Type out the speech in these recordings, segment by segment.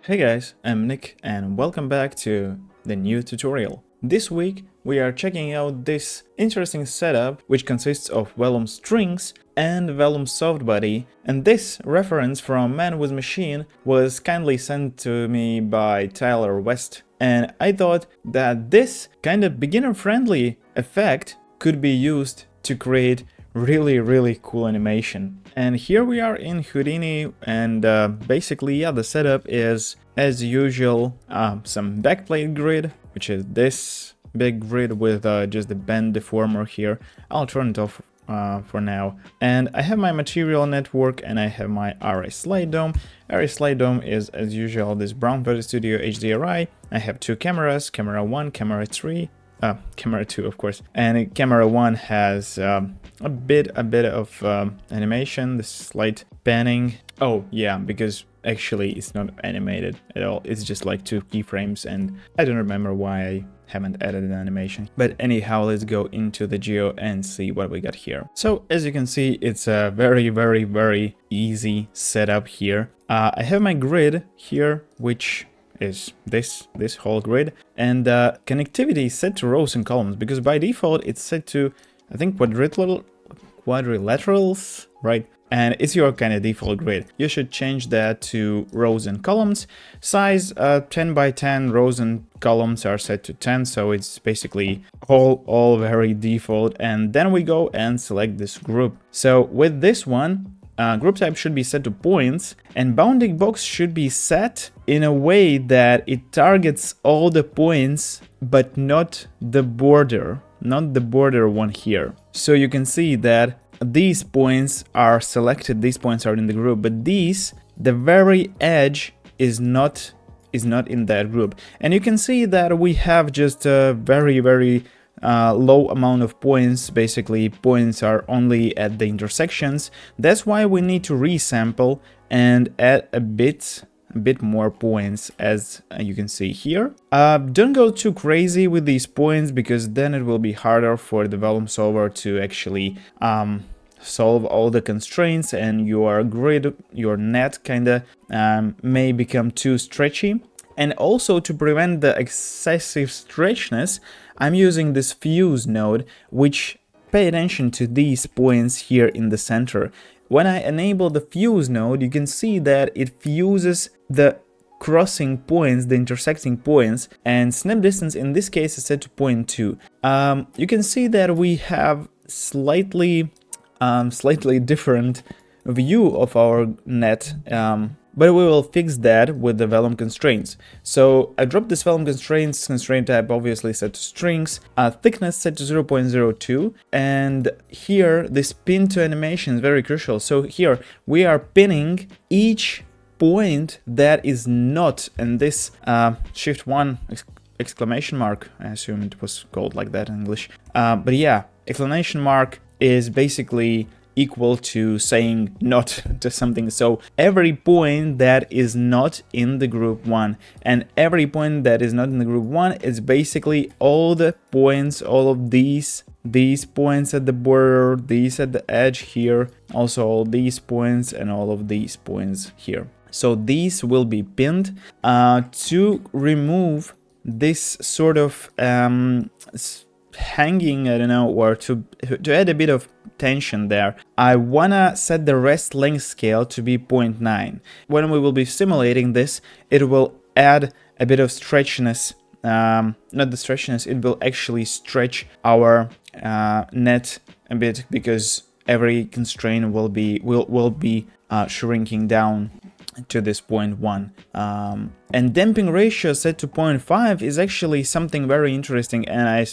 Hey guys, I'm Nick and welcome back to the new tutorial. This week we are checking out this interesting setup which consists of Vellum strings and Vellum Softbody, and this reference from m.vs.m was kindly sent to me by Tyler West, and I thought that this kind of beginner-friendly effect could be used to create really cool animation. And here we are in Houdini, and basically, yeah, the setup is as usual, some backplate grid, which is this big grid with just the bend deformer here. I'll turn it off for now. And I have my material network and I have my array slide dome. Array slide dome is as usual this Brown Photo Studio HDRI. I have two cameras, camera 1, camera 3. Camera 2, of course, and camera 1 has a bit of animation, this slight panning. Oh yeah, because actually it's not animated at all, it's just like two keyframes, and I don't remember why I haven't added an animation. But anyhow, let's go into the geo and see what we got here. So as you can see, it's a very easy setup here. I have my grid here, which is this whole grid, and connectivity is set to rows and columns because by default it's set to, I think, quadrilaterals, right? And it's your kind of default grid. You should change that to rows and columns. Size 10 by 10, rows and columns are set to 10, so it's basically all very default. And then we go and select this group. So with this one, group type should be set to points, and bounding box should be set in a way that it targets all the points, but not the border one here. So you can see that these points are selected, these points are in the group, but the very edge is not in that group. And you can see that we have just a very low amount of points. Basically, points are only at the intersections. That's why we need to resample and add a bit more points, as you can see here. Don't go too crazy with these points, because then it will be harder for the Vellum solver to actually solve all the constraints, and your grid, your net kinda may become too stretchy. And also, to prevent the excessive stretchiness, I'm using this fuse node, which pay attention to these points here in the center. When I enable the fuse node, you can see that it fuses the crossing points, the intersecting points, and snap distance in this case is set to 0.2. You can see that we have slightly different view of our net, but we will fix that with the Vellum constraints. So I dropped this Vellum constraints, constraint type obviously set to strings, thickness set to 0.02, and here this pin to animation is very crucial. So here we are pinning each point that is not, and this shift 1 exclamation mark, I assume it was called like that in English, but yeah, exclamation mark is basically equal to saying not to something. So every point that is not in the group 1, and every point that is not in the group 1 is basically all the points, all of these points at the border, these at the edge here, also all these points and all of these points here. So these will be pinned. To remove this sort of hanging, I don't know, or to add a bit of tension there, I wanna set the rest length scale to be 0.9. When we will be simulating this, it will add a bit of stretchiness, not the stretchiness, it will actually stretch our net a bit, because every constraint will be shrinking down to this 0.1. And damping ratio set to 0.5 is actually something very interesting, and I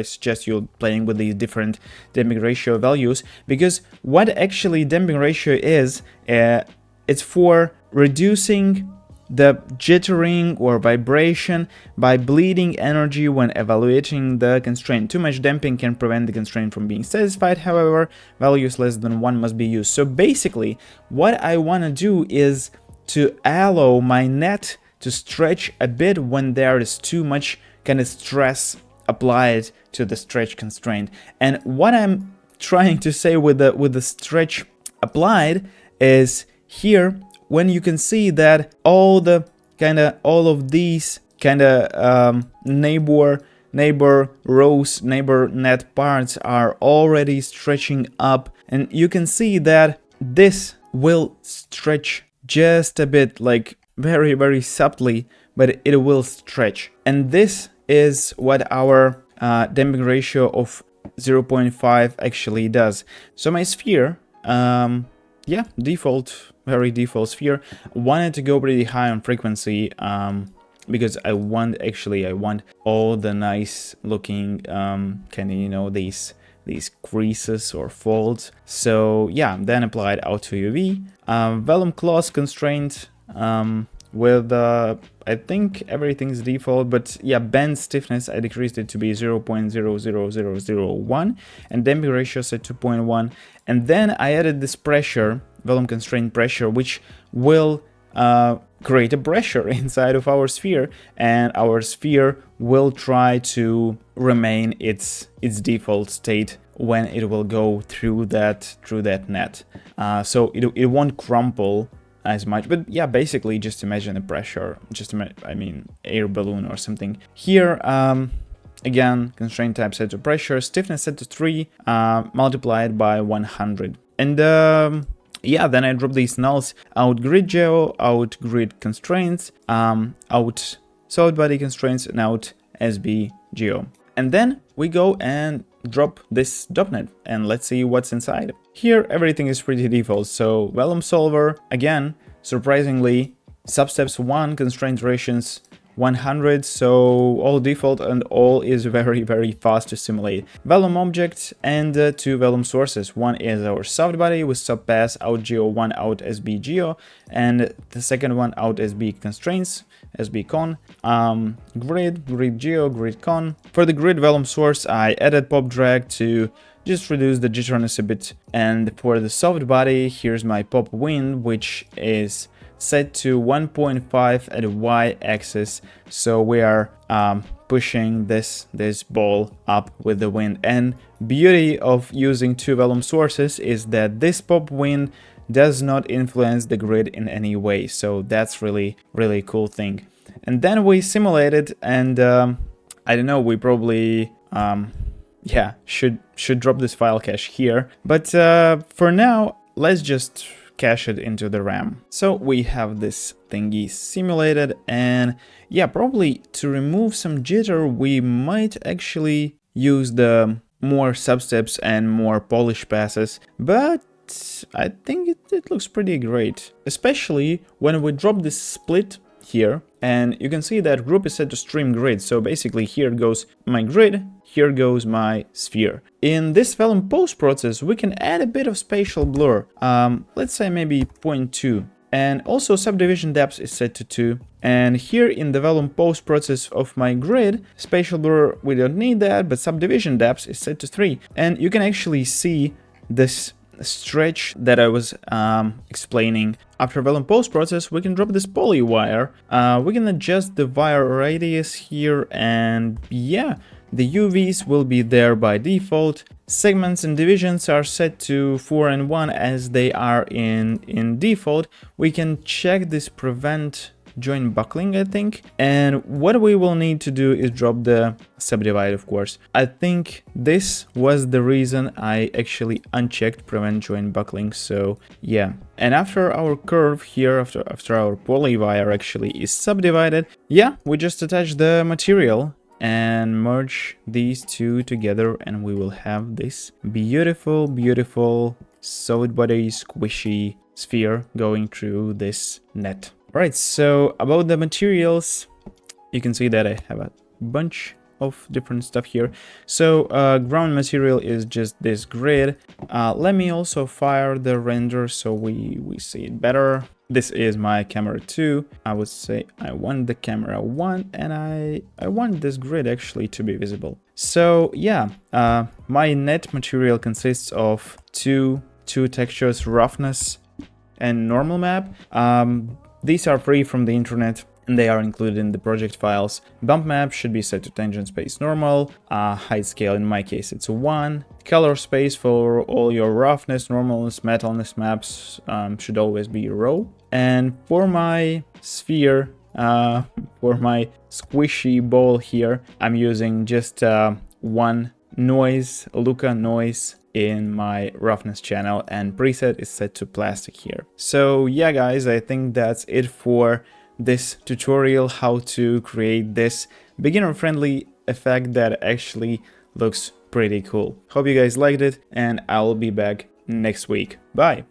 suggest you playing with these different damping ratio values, because what actually damping ratio is, it's for reducing the jittering or vibration by bleeding energy when evaluating the constraint. Too much damping can prevent the constraint from being satisfied, however, values less than 1 must be used. So basically, what I want to do is to allow my net to stretch a bit when there is too much kind of stress applied to the stretch constraint. And what I'm trying to say with the stretch applied is here, when you can see that all the kind of all of these kind of neighbor rows, neighbor net parts are already stretching up, and you can see that this will stretch just a bit, like very, very subtly, but it will stretch. And this is what our damping ratio of 0.5 actually does. So my sphere, yeah, very default sphere, wanted to go pretty high on frequency, because I want all the nice looking kind of, you know, these creases or folds. So yeah, then applied auto UV, vellum cloth constraint, with I think everything's default, but yeah, bend stiffness I decreased it to be 0.00001 and damping ratio set to 0.1, and then I added this pressure, vellum constraint pressure, which will create a pressure inside of our sphere, and our sphere will try to remain its default state when it will go through that net. So it won't crumple as much, but yeah, basically just imagine a pressure, I mean air balloon or something. Here again, constraint type set to pressure, stiffness set to 3, multiplied by 100, and yeah, then I drop these nulls: out grid geo, out grid constraints, out Softbody constraints, and out SB geo. And then we go and drop this .NET, and let's see what's inside. Here everything is pretty default, so vellum solver, again, surprisingly, substeps 1, constraint durations 100, so all default and all is very, very fast to simulate. Vellum objects and 2 vellum sources. One is our Softbody with subpass out geo, 1 out SB geo, and the second one out SB constraints, SB con, grid geo, grid con. For the grid vellum source, I added pop drag to just reduce the jitteriness a bit, and for the Softbody, here's my pop wind, which is set to 1.5 at the y-axis, so we are pushing this ball up with the wind. And beauty of using 2 vellum sources is that this pop wind does not influence the grid in any way, so that's really cool thing. And then we simulated, and I don't know, we probably yeah, should drop this file cache here, but for now let's just cache it into the RAM. So we have this thingy simulated, and yeah, probably to remove some jitter we might actually use the more substeps and more polish passes, but I think it looks pretty great, especially when we drop this split here, and you can see that group is set to stream grid, so basically here goes my grid, here goes my sphere. In this vellum post process we can add a bit of spatial blur, let's say maybe 0.2, and also subdivision depth is set to 2, and here in the vellum post process of my grid, spatial blur we don't need that, but subdivision depth is set to 3, and you can actually see this stretch that I was explaining. After vellum post process we can drop this poly wire, we can adjust the wire radius here, and yeah, the UVs will be there by default. Segments and divisions are set to 4 and 1 as they are in default. We can check this prevent joint buckling, I think, and what we will need to do is drop the subdivide, of course. I think this was the reason I actually unchecked prevent joint buckling, so yeah. And after our curve here, after our poly wire actually is subdivided, yeah, we just attach the material and merge these two together, and we will have this beautiful Softbody squishy sphere going through this net. Alright, so about the materials, you can see that I have a bunch of different stuff here. So ground material is just this grid. Let me also fire the render so we see it better. This is my camera 2. I would say I want the camera 1, and I want this grid actually to be visible. So yeah, my net material consists of two textures, roughness and normal map. These are free from the internet and they are included in the project files. Bump map should be set to tangent space normal. Height scale, in my case, it's 1. Color space for all your roughness, normalness, metalness maps should always be raw. And for my sphere, For my squishy ball here, I'm using just one noise, Luca noise in my roughness channel, and preset is set to plastic here. So yeah guys, I think that's it for this tutorial, how to create this beginner friendly effect that actually looks pretty cool. Hope you guys liked it, and I'll be back next week. Bye!